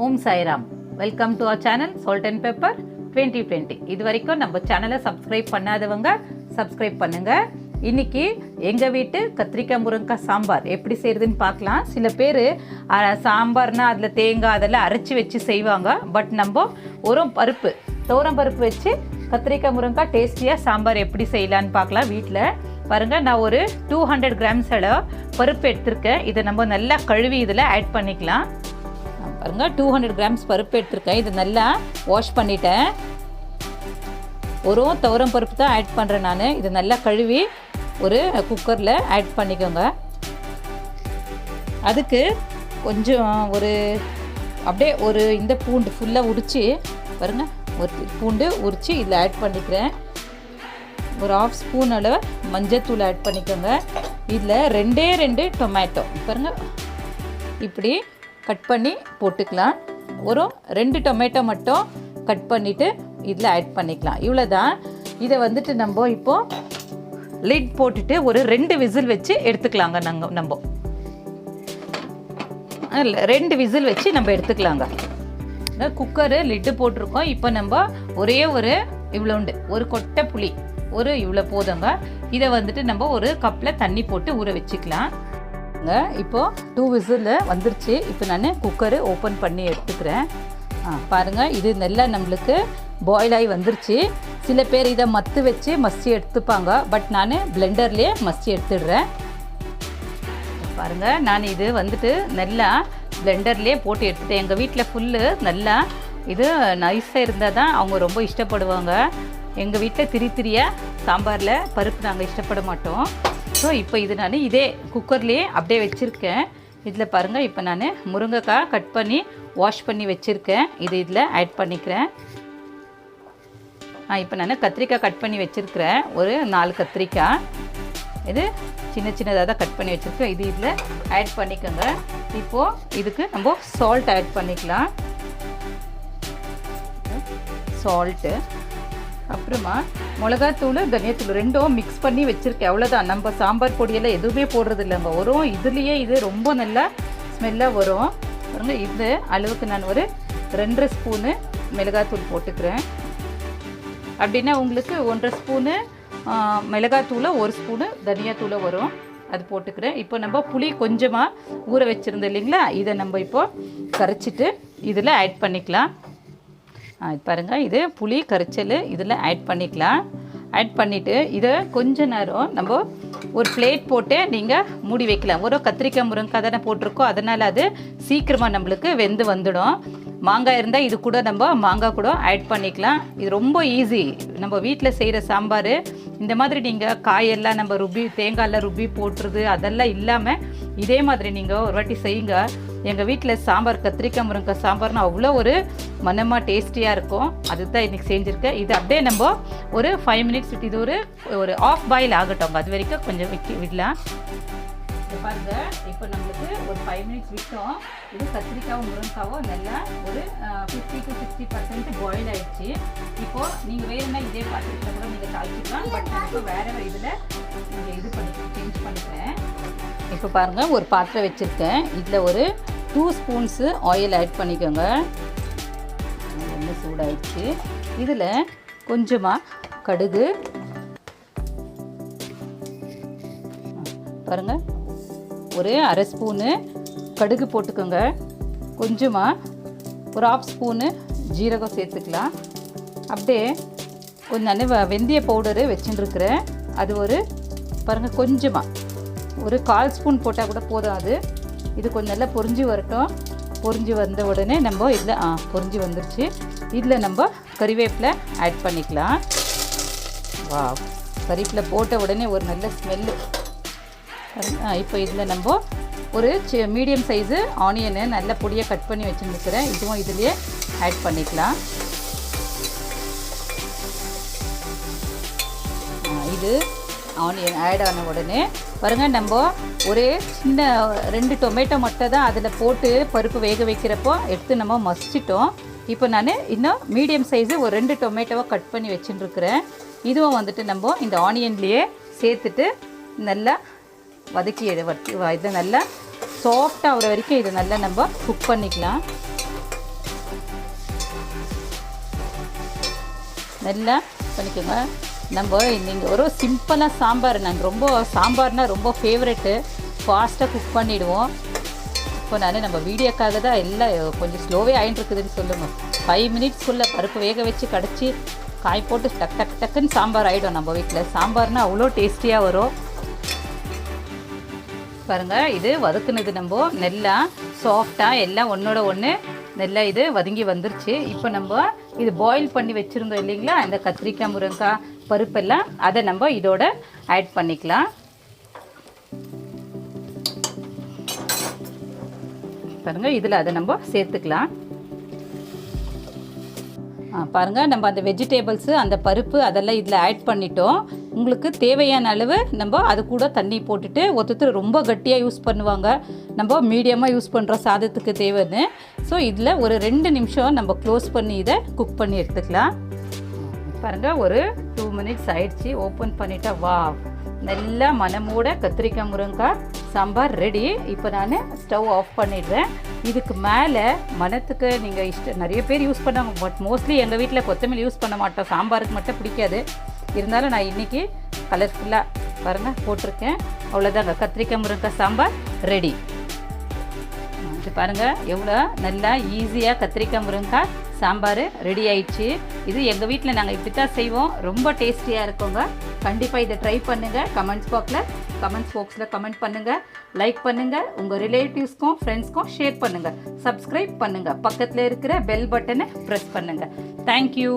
Om Sairam. Welcome to our channel salt and pepper 2020. இது வரைக்கும் நம்ம சேனலை சப்ஸ்கிரைப் பண்ணாதவங்க சப்ஸ்கிரைப் பண்ணுங்க. இன்னைக்கு எங்கள் வீட்டு கத்திரிக்காய் முருங்கைக்காய் சாம்பார் எப்படி செய்கிறதுன்னு பார்க்கலாம். சில பேர் சாம்பார்னா அதில் தேங்காய் அதெல்லாம் அரைச்சி வச்சு செய்வாங்க. பட் நம்ம துவரம் பருப்பு வச்சு கத்திரிக்காய் முருங்கைக்காய் டேஸ்டியாக சாம்பார் எப்படி செய்யலான்னு பார்க்கலாம். வீட்டில் பாருங்கள், நான் ஒரு 200 கிராம்ஸ் பருப்பு எடுத்திருக்கேன். இதை நம்ம நல்லா கழுவி இதில் ஆட் பண்ணிக்கலாம். பாருங்கள், 200 கிராம்ஸ் பருப்பு எடுத்திருக்கேன். இது நல்லா வாஷ் பண்ணிட்டேன். ஒரு துவரம் பருப்பு தான் ஆட் பண்ணுறேன் நான். இது நல்லா கழுவி ஒரு குக்கரில் ஆட் பண்ணிக்கோங்க. அதுக்கு கொஞ்சம் அப்படியே இந்த பூண்டு ஃபுல்லாக உரித்து பாருங்கள், ஒரு பூண்டு உரித்து இதில் ஆட் பண்ணிக்கிறேன். ஒரு 1/2 ஸ்பூன் அளவு மஞ்சத்தூள் ஆட் பண்ணிக்கோங்க. இதில் 2 டொமேட்டோ பாருங்கள், இப்படி கட் பண்ணி போட்டுக்கலாம். ஒரு 2 டொமேட்டோ மட்டும் கட் பண்ணிவிட்டு இதில் ஆட் பண்ணிக்கலாம். இவ்வளோ தான். இதை நம்ம இப்போது லிட் போட்டுட்டு ஒரு 2 விசில் வச்சு எடுத்துக்கலாங்க. நம்ம 2 விசில் வச்சு நம்ம எடுத்துக்கலாங்க. குக்கரு லிட்டு போட்டிருக்கோம். இப்போ நம்ம இவ்வளோண்டு ஒரு கொட்டை புளி இவ்வளோ போதுங்க. இதை நம்ம ஒரு கப்பில் தண்ணி போட்டு ஊற வச்சுக்கலாம். இப்போது 2 விசில் வந்துருச்சு. இப்போ நான் குக்கரு ஓப்பன் பண்ணி எடுத்துக்கிறேன். பாருங்கள், இது நல்லா நம்மளுக்கு பாயில் ஆகி வந்துருச்சு. சில பேர் இதை வச்சு மசிச்சு எடுத்துப்பாங்க. பட் நான் பிளெண்டர்லேயே மசிச்சு எடுத்துடுறேன். பாருங்கள், நான் இது நல்லா பிளெண்டர்லேயே போட்டு எடுத்துட்டேன். எங்கள் வீட்டில் ஃபுல்லு நல்லா இது நைஸாக இருந்தால் தான் அவங்க ரொம்ப இஷ்டப்படுவாங்க. எங்கள் வீட்டில் திரியாக சாம்பாரில் பருப்பு நாங்கள் இஷ்டப்பட மாட்டோம். ஸோ இப்போ இது நான் இதே குக்கர்லேயே அப்படியே வச்சுருக்கேன். இதில் பாருங்கள், இப்போ நான் முருங்கைக்காய் கட் பண்ணி வாஷ் பண்ணி வச்சுருக்கேன். இதில் ஆட் பண்ணிக்கிறேன். இப்போ நான் கத்திரிக்காய் கட் பண்ணி வச்சுருக்கிறேன். ஒரு 4 கத்திரிக்காய் இது சின்னதாக தான் கட் பண்ணி வச்சுருக்கேன். இதில் ஆட் பண்ணிக்கோங்க. இப்போது இதுக்கு நம்ம சால்ட் ஆட் பண்ணிக்கலாம். சால்ட்டு, அப்புறமா மிளகாத்தூள், தனியாத்தூள் 2ம் மிக்ஸ் பண்ணி வச்சுருக்கேன். அவ்வளோதான். நம்ம சாம்பார் பொடியெல்லாம் எதுவுமே போடுறது இல்லைங்க. இதுலேயே இது ரொம்ப நல்லா ஸ்மெல்லாக வரும். பாருங்க, இந்த அளவுக்கு நான் ஒரு 2 ஸ்பூனு மிளகாத்தூள் போட்டுக்கிறேன். அப்படின்னா உங்களுக்கு 1.5 ஸ்பூனு மிளகாத்தூள், 1 ஸ்பூனு தனியாத்தூள் வரும். அது போட்டுக்கிறேன். இப்போ நம்ம புளி கொஞ்சமாக ஊற வச்சுருந்தோம் இல்லைங்களா, இதை நம்ம இப்போது கரைச்சிட்டு இதில் ஆட் பண்ணிக்கலாம். பாருங்கள், இது புளி கரைச்சல் இதில் ஆட் பண்ணிக்கலாம். ஆட் பண்ணிவிட்டு இதை கொஞ்ச நேரம் நம்ம ஒரு பிளேட் போட்டு நீங்கள் மூடி வைக்கலாம். ஒரு கத்திரிக்காய் முருங்கைக்காய் தானே போட்டிருக்கோம், அதனால் அது சீக்கிரமாக நம்மளுக்கு வெந்து வந்துடும். மாங்காய் இருந்தால் இது கூட நம்ம மாங்காய் கூட ஆட் பண்ணிக்கலாம். இது ரொம்ப ஈஸி. நம்ம வீட்டில் செய்கிற சாம்பார் இந்த மாதிரி நீங்கள் காயெல்லாம் நம்ம தேங்காயெல்லாம் ருப்பி போட்டுருது அதெல்லாம் இல்லாமல் இதே மாதிரி நீங்கள் ஒரு வாட்டி செய்யுங்க. எங்கள் வீட்டில் சாம்பார் கத்திரிக்காய் முருங்கைக்காய் சாம்பார்னு அவ்வளோ ஒரு மனமாக டேஸ்டியாக இருக்கும். அதுதான் இன்றைக்கி செஞ்சுருக்கேன். இது அப்படியே நம்ம ஒரு 5 மினிட்ஸ் விட்டு இது ஒரு ஆஃப் பாயில் ஆகட்டும். அது வரைக்கும் கொஞ்சம் விடலாம். பாருங்க, இப்போ நம்மளுக்கு ஒரு 5 மினிட்ஸ் விட்டோம். இது கத்திரிக்காவும் முருங்கைக்காவும் நல்லா ஒரு 50 to 60% பாயில் ஆகிடுச்சு. இப்போது நீங்கள் வேணும்னா இதே பாத்திரத்தில் கூட நீங்கள் தாளிச்சிக்கலாம். பட் இப்போ வேறு இதில் நீங்கள் சேஞ்ச் பண்ணிக்கிறேன். இப்போ பாருங்கள், ஒரு பாத்திரம் வச்சுருக்கேன். இதில் ஒரு 2 ஸ்பூன்ஸு ஆயில் ஆட் பண்ணிக்கோங்க. எண்ணெய் சூடாகிடுச்சு. இதில் கொஞ்சமாக கடுகு பாருங்கள், ஒரு 1/2 ஸ்பூனு கடுகு போட்டுக்கோங்க. கொஞ்சமாக ஒரு 1/2 ஸ்பூனு ஜீரகம் சேர்த்துக்கலாம். அப்படியே கொஞ்சம் வெந்தய பவுடரு வச்சுட்டுருக்குறேன். அது பாருங்கள், கொஞ்சமாக ஒரு 1/4 ஸ்பூன் போட்டால் கூட போதாது. இது கொஞ்சம் நல்லா பொரிஞ்சு வரட்டும். பொரிஞ்சு வந்த உடனே நம்ம இதில் பொரிஞ்சு வந்துருச்சு. இதில் நம்ம கறிவேப்பிலை ஆட் பண்ணிக்கலாம். வா, கறிவேப்பிலை போட்ட உடனே ஒரு நல்ல ஸ்மெல்லு. இப்போ இதில் நம்ம ஒரு மீடியம் சைஸு ஆனியனு நல்ல பொடியாக கட் பண்ணி வச்சுருக்கிறேன். இதுவும் இதுலேயே ஆட் பண்ணிக்கலாம். இது ஆனியன் ஆட் ஆன உடனே பாருங்கள், நம்ம ஒரே சின்ன 2 டொமேட்டோ மட்டும் தான் அதில் போட்டு பருப்பு வேக வைக்கிறப்போ எடுத்து நம்ம மசிச்சிட்டோம். இப்போ நான் இன்னும் மீடியம் சைஸு ஒரு 2 டொமேட்டோவை கட் பண்ணி வச்சுட்டுருக்குறேன். இதுவும் நம்ம இந்த ஆனியன்லேயே சேர்த்துட்டு நல்லா வதக்கி இதை நல்லா சாஃப்டாக ஆகிற வரைக்கும் இதை நல்லா நம்ம குக் பண்ணிக்கலாம். நல்லா பண்ணிக்கோங்க. நம்ம நீங்கள் ஒரு சிம்பிளாக சாம்பார், நாங்கள் ரொம்ப சாம்பார்னால் ரொம்ப ஃபேவரெட்டு, ஃபாஸ்ட்டாக குக் பண்ணிவிடுவோம். இப்போ நம்ம வீடியோக்காக தான் எல்லாம் கொஞ்சம் ஸ்லோவே ஆகிட்டு இருக்குதுன்னு சொல்லுங்கள். 5 மினிட்ஸ்க்குள்ளே பருப்பு வேக வச்சு கடைச்சி காய் போட்டு டக் டக் டக்குன்னு சாம்பார் ஆகிடும். நம்ம வீட்டில் சாம்பார்னால் அவ்வளோ டேஸ்டியாக வரும். பாருங்கள், இது வதக்குனது நம்ம நல்லா சாஃப்டாக எல்லாம் ஒன்றோட ஒன்று நல்லா இது வதங்கி வந்துருச்சு. இப்போ நம்ம இது பாயில் பண்ணி வச்சுருந்தோம் இல்லைங்களா, இந்த கத்திரிக்காய் முருங்கைக்காய் பருப்பெல்லாம், அதை நம்ம இதோட ஆட் பண்ணிக்கலாம். பாருங்கள், இதில் அதை நம்ம சேர்த்துக்கலாம். பாருங்கள், நம்ம அந்த வெஜிடேபிள்ஸு அந்த பருப்பு அதெல்லாம் இதில் ஆட் பண்ணிட்டோம். உங்களுக்கு தேவையான அளவு நம்ம அது கூட தண்ணி போட்டுட்டு, ஒருத்தர் ரொம்ப கட்டியாக யூஸ் பண்ணுவாங்க, நம்ம மீடியமாக யூஸ் பண்ணுற சாதத்துக்கு தேவைன்னு. ஸோ இதில் ஒரு 2 நிமிஷம் நம்ம க்ளோஸ் பண்ணி இதை குக் பண்ணி எடுத்துக்கலாம். பாருங்கள், ஒரு 2 மினிட்ஸ் ஆயிடுச்சு. ஓப்பன் பண்ணிட்டா வா, நல்லா மனமோட கத்திரிக்காய் முருங்கைக்காய் சாம்பார் ரெடி. இப்போ நான் ஸ்டவ் ஆஃப் பண்ணிடுறேன். இதுக்கு மேலே மணத்துக்கு நீங்கள் நிறைய பேர் யூஸ் பண்ணுவாங்க, பட் மோஸ்ட்லி எங்கள் வீட்டில் கொத்தமல்லி யூஸ் பண்ண மாட்டோம், சாம்பாருக்கு மட்டும் பிடிக்காது. இருந்தாலும் நான் இன்றைக்கி கலர்ஃபுல்லாக பாருங்கள் போட்டிருக்கேன். அவ்வளோதாங்க, கத்திரிக்காய் முருங்கைக்காய் சாம்பார் ரெடி. இது பாருங்கள், எவ்வளோ நல்லா ஈஸியாக கத்திரிக்காய் முருங்கைக்காய் சாம்பார் ரெடி ஆயிடுச்சு. இது எங்கள் வீட்டில் நாங்கள் இப்படி தான் செய்வோம், ரொம்ப டேஸ்டியாக இருக்குங்க. கண்டிப்பாக இதை ட்ரை பண்ணுங்கள். கமெண்ட்ஸ் பாக்ஸில் கமெண்ட் பண்ணுங்கள், லைக் பண்ணுங்கள், உங்கள் ரிலேட்டிவ்ஸ்க்கும் ஃப்ரெண்ட்ஸ்க்கும் ஷேர் பண்ணுங்கள், சப்ஸ்கிரைப் பண்ணுங்கள், பக்கத்தில் இருக்கிற பெல் பட்டனை ப்ரெஸ் பண்ணுங்கள். தேங்க்யூ.